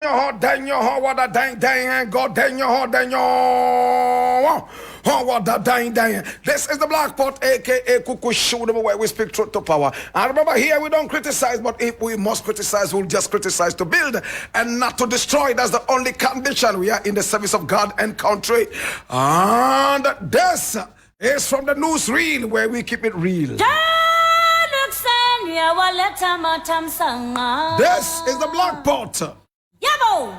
What a dang dang, God dang dang. This is the Black Pot, aka Kuku Show, where we speak truth to power. And remember, here we don't criticize, but if we must criticize, we'll just criticize to build and not to destroy. That's the only condition. We are in the service of God and country. And this is from the newsreel, where we keep it real. This is the Black Pot. Yabo!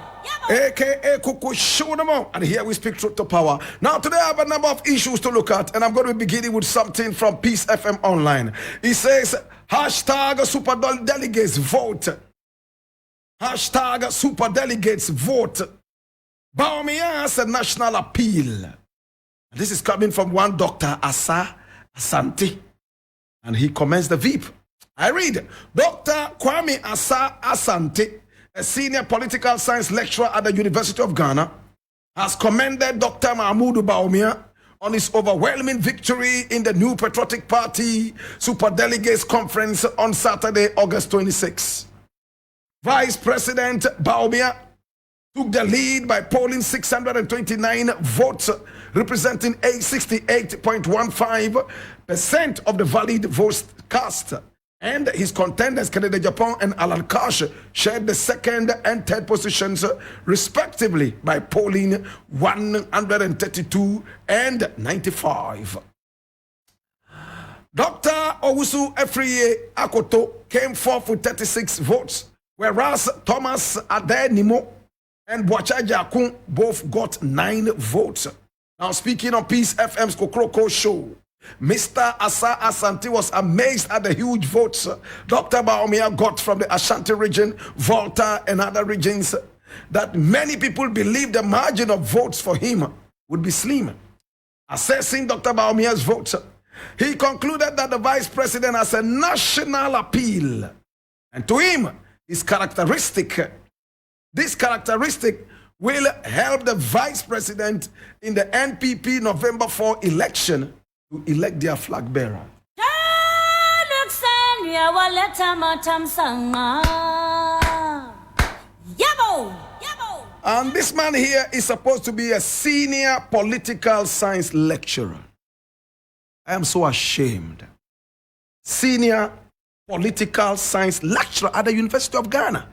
AKA Kuku Shunamo, and here we speak truth to power. Now today I have a number of issues to look at, and I'm going to be beginning with something from Peace FM Online. It says, hashtag super delegates vote. Hashtag super delegates vote. Bawumia has a national appeal. And this is coming from one Dr. Asa Asante, and he commends the VIP. I read, Dr. Kwame Asa Asante, a senior political science lecturer at the University of Ghana, has commended Dr. Mahmoud Bawumia on his overwhelming victory in the New Patriotic Party Superdelegates Conference on Saturday, August 26. Vice President Bawumia took the lead by polling 629 votes, representing 68.15% of the valid votes cast. And his contenders, Canada, Japan, and Alan Kash, shared the second and third positions, respectively, by polling 132 and 95. Dr. Owusu Efriye Akoto came forth with 36 votes, whereas Thomas Adenimo and Boachaja Akun both got 9 votes. Now, speaking on Peace FM's Kokroko show, Mr. Asa Asante was amazed at the huge votes Dr. Bawumia got from the Ashanti region, Volta, and other regions, that many people believed the margin of votes for him would be slim. Assessing Dr. Bawumia's votes, he concluded that the vice president has a national appeal, and to him, this characteristic will help the vice president in the NPP November 4 election to elect their flag bearer. And this man here is supposed to be a senior political science lecturer. I am so ashamed. Senior political science lecturer at the University of Ghana,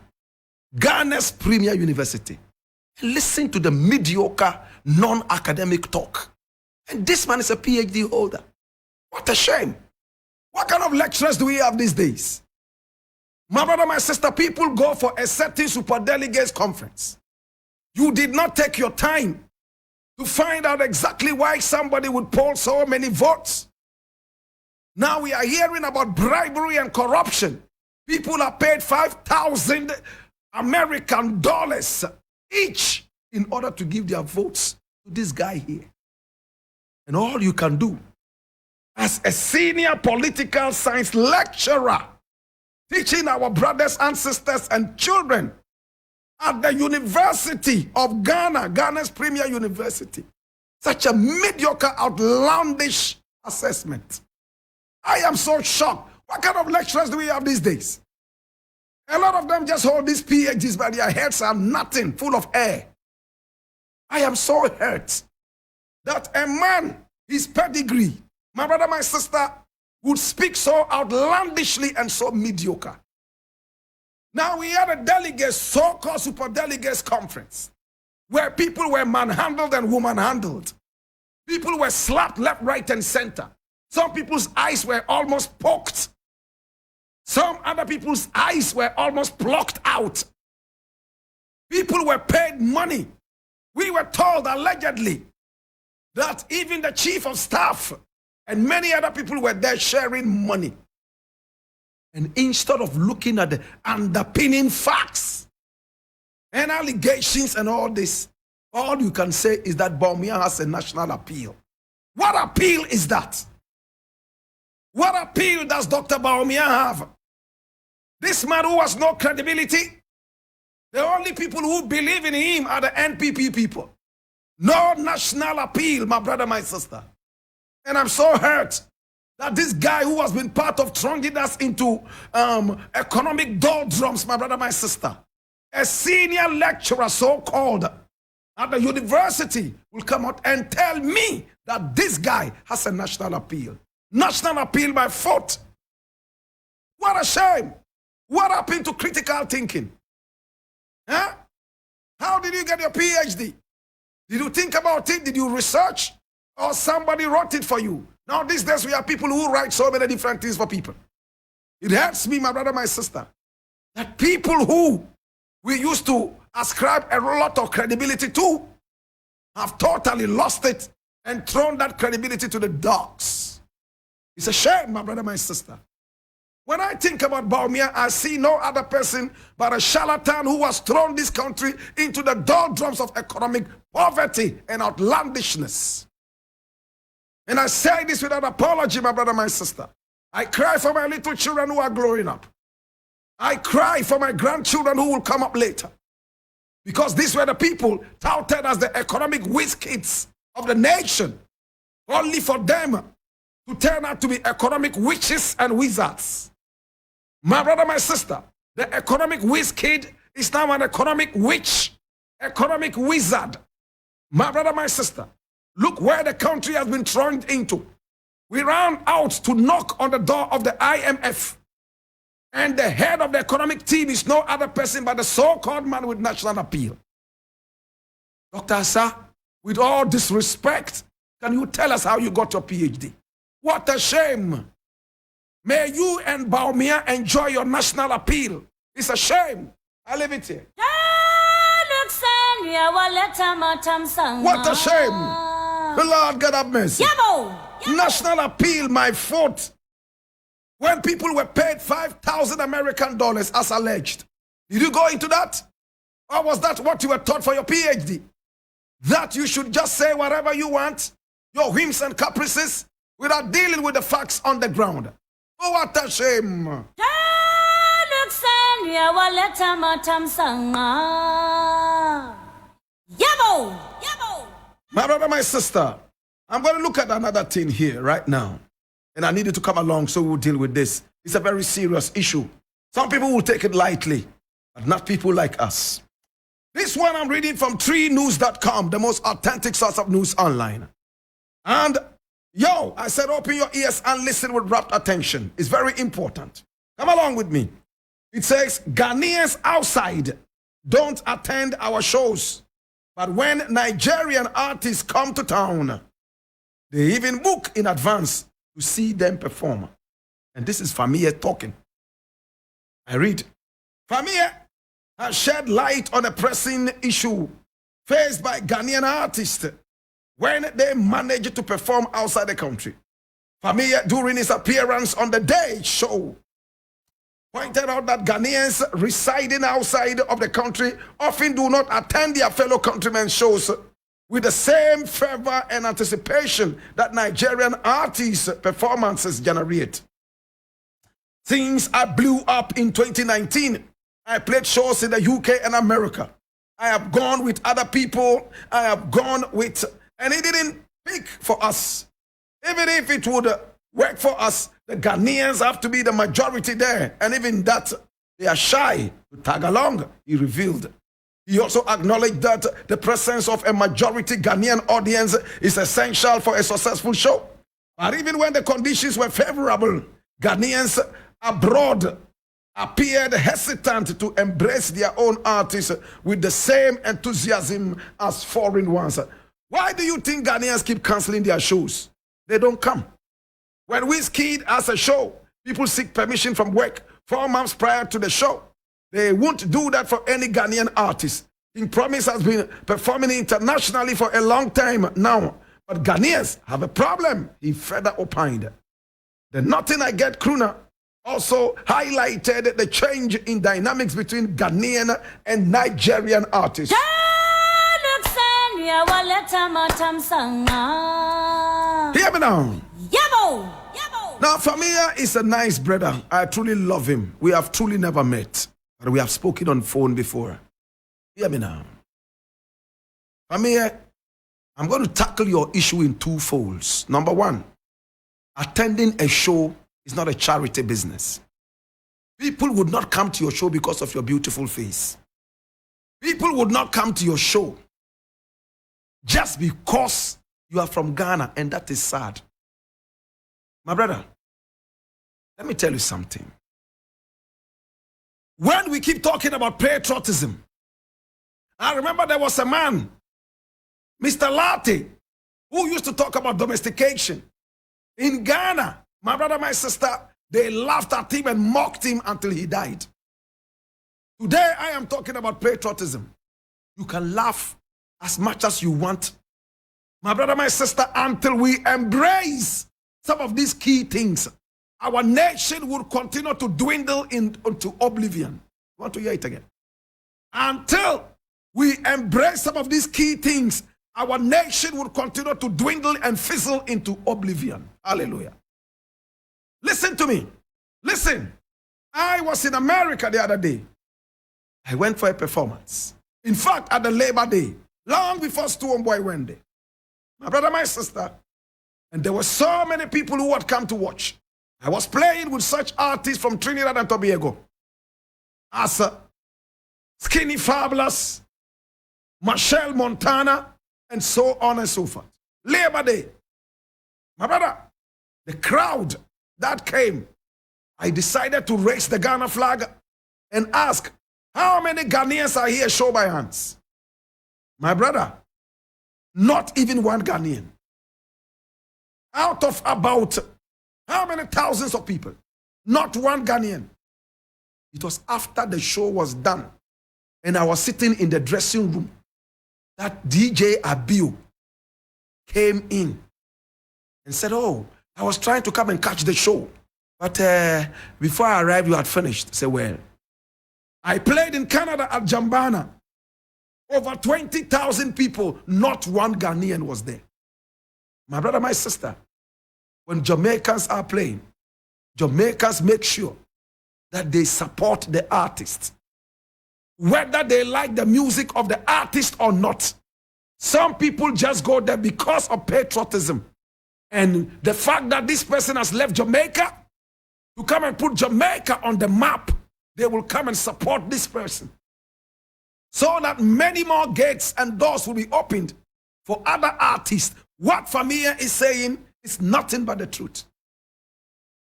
Ghana's premier university. Listen to the mediocre, non-academic talk. And this man is a PhD holder. What a shame. What kind of lecturers do we have these days? My brother, my sister, people go for a certain superdelegates conference. You did not take your time to find out exactly why somebody would poll so many votes. Now we are hearing about bribery and corruption. People are paid 5,000 American dollars each in order to give their votes to this guy here. And all you can do as a senior political science lecturer teaching our brothers and sisters and children at the University of Ghana, Ghana's premier university, such a mediocre, outlandish assessment. I am so shocked. What kind of lecturers do we have these days? A lot of them just hold these PhDs, but their heads are nothing, full of air. I am so hurt that a man, his pedigree, my brother, my sister, would speak so outlandishly and so mediocre. Now we had a delegates, so-called superdelegates conference, where people were manhandled and woman-handled. People were slapped left, right, and center. Some people's eyes were almost poked. Some other people's eyes were almost plucked out. People were paid money. We were told, allegedly, that even the chief of staff and many other people were there sharing money. And instead of looking at the underpinning facts and allegations and all this, all you can say is that Bawumia has a national appeal. What appeal is that? What appeal does Dr. Bawumia have? This man who has no credibility, the only people who believe in him are the NPP people. No national appeal, my brother, my sister. And I'm so hurt that this guy who has been part of thronging us into economic doldrums, my brother, my sister, a senior lecturer, so-called, at the university will come out and tell me that this guy has a national appeal. National appeal by foot. What a shame. What happened to critical thinking? Huh? How did you get your PhD? Did you think about it? Did you research? Or somebody wrote it for you? Now these days we have people who write so many different things for people. It hurts me, my brother, my sister, that people who we used to ascribe a lot of credibility to have totally lost it and thrown that credibility to the dogs. It's a shame, my brother, my sister. When I think about Bawumia, I see no other person but a charlatan who has thrown this country into the doldrums of economic poverty and outlandishness. And I say this without apology, my brother, my sister. I cry for my little children who are growing up. I cry for my grandchildren who will come up later. Because these were the people touted as the economic whiz kids of the nation, only for them to turn out to be economic witches and wizards. My brother, my sister, the economic whiz kid is now an economic witch, economic wizard. My brother, my sister, look where the country has been thrown into. We ran out to knock on the door of the IMF. And the head of the economic team is no other person but the so-called man with national appeal. Dr. Asa, with all disrespect, can you tell us how you got your PhD? What a shame. May you and Bawumia enjoy your national appeal. It's a shame. I leave it here. What a shame. The Lord God have mercy. National appeal, my fault. When people were paid $5,000 American dollars as alleged. Did you go into that? Or was that what you were taught for your PhD? That you should just say whatever you want, your whims and caprices, without dealing with the facts on the ground. Oh, what a shame. My brother, my sister, I'm going to look at another thing here right now. And I need you to come along so we'll deal with this. It's a very serious issue. Some people will take it lightly, but not people like us. This one I'm reading from 3news.com, the most authentic source of news online. And, yo, I said open your ears and listen with rapt attention. It's very important. Come along with me. It says, Ghanaians outside don't attend our shows. But when Nigerian artists come to town, they even book in advance to see them perform. And this is Famia talking. I read, Famia has shed light on a pressing issue faced by Ghanaian artists when they manage to perform outside the country. Famia, during his appearance on the Day show, pointed out that Ghanaians residing outside of the country often do not attend their fellow countrymen's shows with the same fervor and anticipation that Nigerian artists' performances generate. Since I blew up in 2019, I played shows in the UK and America. I have gone with other people. I have gone with, and it didn't pick for us. Even if it would work for us, the Ghanaians have to be the majority there. And even that, they are shy to tag along, he revealed. He also acknowledged that the presence of a majority Ghanaian audience is essential for a successful show. But even when the conditions were favorable, Ghanaians abroad appeared hesitant to embrace their own artists with the same enthusiasm as foreign ones. Why do you think Ghanaians keep canceling their shows? They don't come. When Wizkid has a show, people seek permission from work 4 months prior to the show. They won't do that for any Ghanaian artist. King Promise has been performing internationally for a long time now. But Ghanaians have a problem, he further opined. The Nothing I Get crooner also highlighted the change in dynamics between Ghanaian and Nigerian artists. Hear me now. Now, Famia is a nice brother. I truly love him. We have truly never met, but we have spoken on phone before. Hear me now. Famia, I'm going to tackle your issue in two folds. Number one, attending a show is not a charity business. People would not come to your show because of your beautiful face. People would not come to your show just because you are from Ghana, and that is sad. My brother, let me tell you something. When we keep talking about patriotism, I remember there was a man, Mr. Latte, who used to talk about domestication. In Ghana, my brother, my sister, they laughed at him and mocked him until he died. Today, I am talking about patriotism. You can laugh as much as you want, my brother, my sister, until we embrace some of these key things. Our nation will continue to dwindle into oblivion. I want to hear it again. Until we embrace some of these key things, our nation will continue to dwindle and fizzle into oblivion. Hallelujah. Listen to me. Listen. I was in America the other day. I went for a performance. In fact, at the Labor Day, long before Stu Boy went there. My brother, my sister, and there were so many people who had come to watch. I was playing with such artists from Trinidad and Tobago as Skinny Fabulous, Michelle Montana, and so on and so forth. Labor Day. My brother, the crowd that came, I decided to raise the Ghana flag and ask, how many Ghanaians are here? Show by hands. My brother, not even one Ghanaian. Out of about how many thousands of people? Not one Ghanaian. It was after the show was done and I was sitting in the dressing room that DJ Abiu came in and said, oh, I was trying to come and catch the show, but before I arrived, you had finished. I said, well, I played in Canada at Jambana. Over 20,000 people, not one Ghanaian was there. My brother, my sister, when Jamaicans are playing, Jamaicans make sure that they support the artist. Whether they like the music of the artist or not. Some people just go there because of patriotism. And the fact that this person has left Jamaica to come and put Jamaica on the map, they will come and support this person. So that many more gates and doors will be opened for other artists. What Famia is saying is nothing but the truth.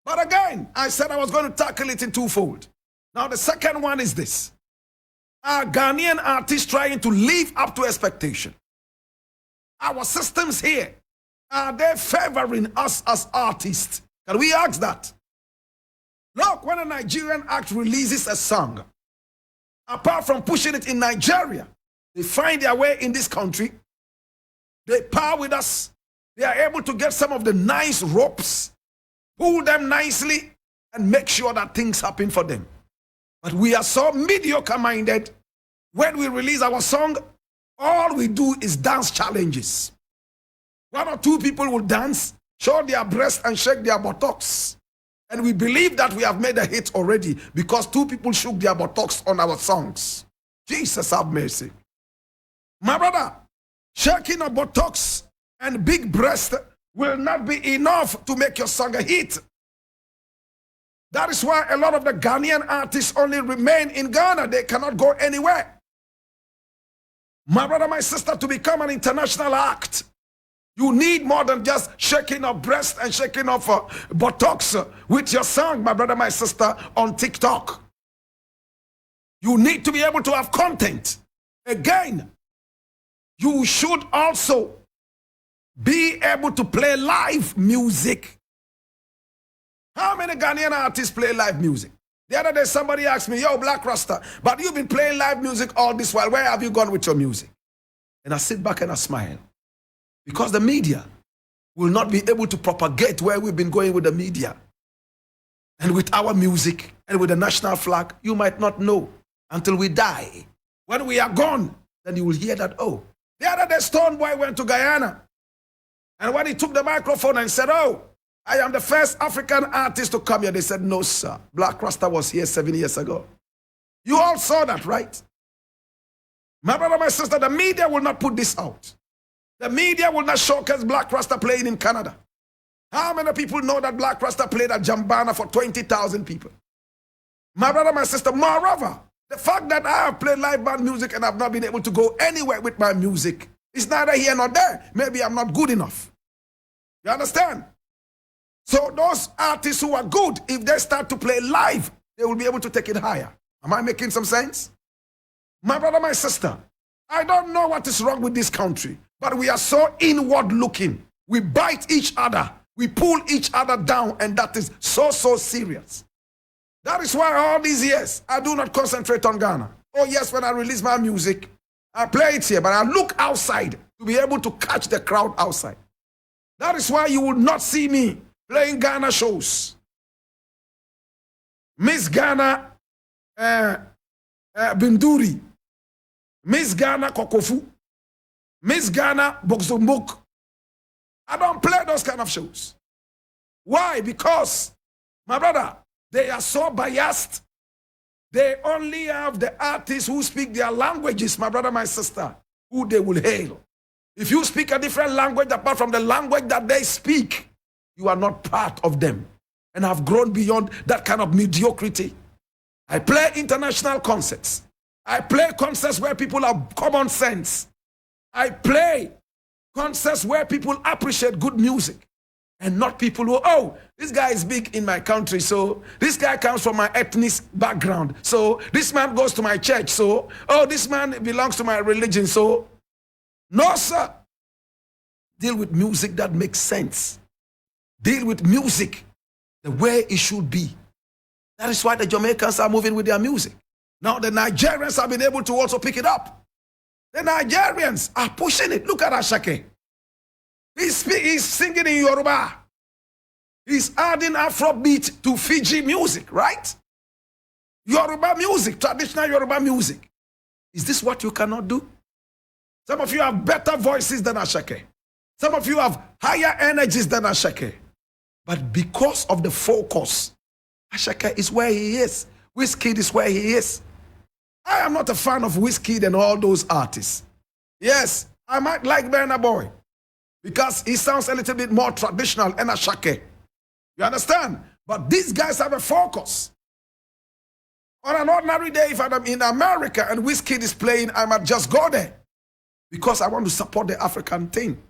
But again, I said I was going to tackle it in twofold. Now the second one is this. Are Ghanaian artists trying to live up to expectation? Our systems here, are they favoring us as artists? Can we ask that? Look, when a Nigerian act releases a song, apart from pushing it in Nigeria, they find their way in this country. They par with us. They are able to get some of the nice ropes, pull them nicely, and make sure that things happen for them. But we are so mediocre-minded. When we release our song, all we do is dance challenges. One or two people will dance, show their breast and shake their buttocks. And we believe that we have made a hit already because two people shook their buttocks on our songs. Jesus have mercy. My brother, shaking a buttocks and big breast will not be enough to make your song a hit. That is why a lot of the Ghanaian artists only remain in Ghana. They cannot go anywhere. My brother, my sister, to become an international act, you need more than just shaking of breast and shaking of buttocks with your song, my brother, my sister, on TikTok. You need to be able to have content. Again, you should also be able to play live music. How many Ghanaian artists play live music? The other day somebody asked me, yo, Blakk Rasta, but you've been playing live music all this while. Where have you gone with your music? And I sit back and I smile. Because the media will not be able to propagate where we've been going with the media. And with our music and with the national flag, you might not know until we die. When we are gone, then you will hear that, oh, the other day Stone Boy went to Guyana. And when he took the microphone and said, oh, I am the first African artist to come here, they said, no, sir. Blakk Rasta was here 7 years ago. You all saw that, right? My brother, my sister, the media will not put this out. The media will not showcase Blakk Rasta playing in Canada. How many people know that Blakk Rasta played at Jambana for 20,000 people? My brother, my sister, moreover, The fact that I have played live band music and I've not been able to go anywhere with my music is neither here nor there. Maybe I'm not good enough. You understand? So those artists who are good, if they start to play live, they will be able to take it higher. Am I making some sense? My brother, my sister, I don't know what is wrong with this country, but we are so inward looking. We bite each other. We pull each other down, and that is so serious. That is why all these years, I do not concentrate on Ghana. Oh yes, when I release my music, I play it here, but I look outside to be able to catch the crowd outside. That is why you will not see me playing Ghana shows. Miss Ghana Binduri, Miss Ghana Kokofu, Miss Ghana Bokzumbuk. I don't play those kind of shows. Why? Because, my brother, they are so biased. They only have the artists who speak their languages, my brother, my sister, who they will hail. If you speak a different language apart from the language that they speak, you are not part of them and have grown beyond that kind of mediocrity. I play international concerts. I play concerts where people have common sense. I play concerts where people appreciate good music and not people who, oh, this guy is big in my country, so this guy comes from my ethnic background, so this man goes to my church, so, oh, this man belongs to my religion, so. No, sir. Deal with music that makes sense. Deal with music the way it should be. That is why the Jamaicans are moving with their music. Now the Nigerians have been able to also pick it up. The Nigerians are pushing it. Look at Ashake. He's singing in Yoruba. He's adding Afrobeat to Fiji music, right? Yoruba music, traditional Yoruba music. Is this what you cannot do? Some of you have better voices than Ashake. Some of you have higher energies than Ashake. But because of the focus, Ashake is where he is. Wizkid is where he is. I am not a fan of Wizkid and all those artists. Yes, I might like Burna Boy because he sounds a little bit more traditional and Ashake. You understand? But these guys have a focus. On an ordinary day, if I'm in America and Wizkid is playing, I might just go there because I want to support the African thing.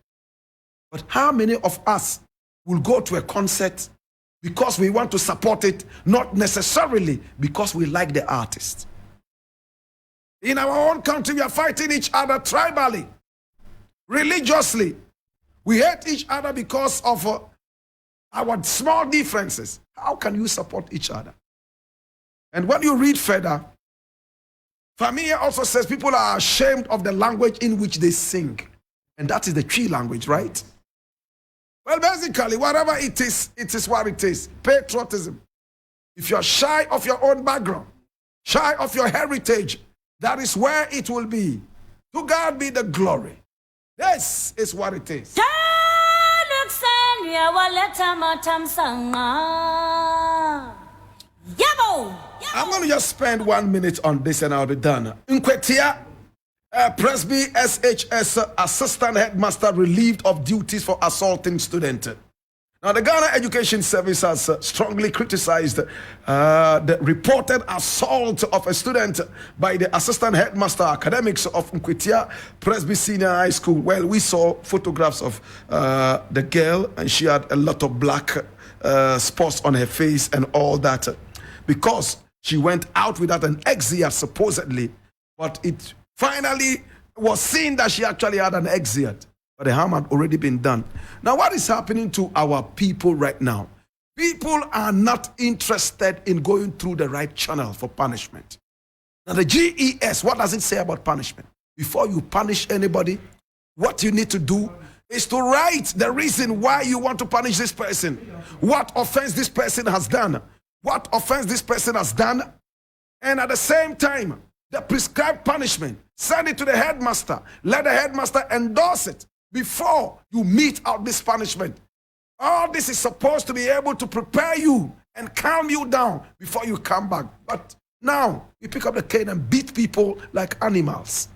But how many of us will go to a concert because we want to support it, not necessarily because we like the artist? In our own country, we are fighting each other tribally, religiously. We hate each other because of our small differences. How can you support each other? And when you read further, Familia also says people are ashamed of the language in which they sing. And that is the Twi language, right? Well, basically, whatever it is what it is. Patriotism. If you're shy of your own background, shy of your heritage, that is where it will be. To God be the glory. This is what it is. I'm going to just spend 1 minute on this and I'll be done. Nkwetia, Presby SHS assistant headmaster relieved of duties for assaulting student. Now, the Ghana Education Service has strongly criticized the reported assault of a student by the assistant headmaster academics of Nkwetia Presby Senior High School. Well, we saw photographs of the girl, and she had a lot of black spots on her face and all that because she went out without an exit, supposedly, but it finally was seen that she actually had an exit. But the harm had already been done. Now, what is happening to our people right now? People are not interested in going through the right channel for punishment. Now, the GES, what does it say about punishment? Before you punish anybody, what you need to do is to write the reason why you want to punish this person. What offense this person has done. What offense this person has done. And at the same time, the prescribed punishment. Send it to the headmaster. Let the headmaster endorse it before you mete out this punishment. All this is supposed to be able to prepare you and calm you down before you come back. But now, you pick up the cane and beat people like animals.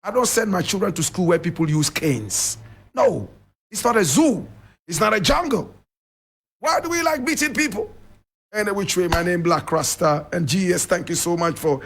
I don't send my children to school where people use canes. No, it's not a zoo. It's not a jungle. Why do we like beating people? Anyway, which way, my name Blakk Rasta, and GS, thank you so much for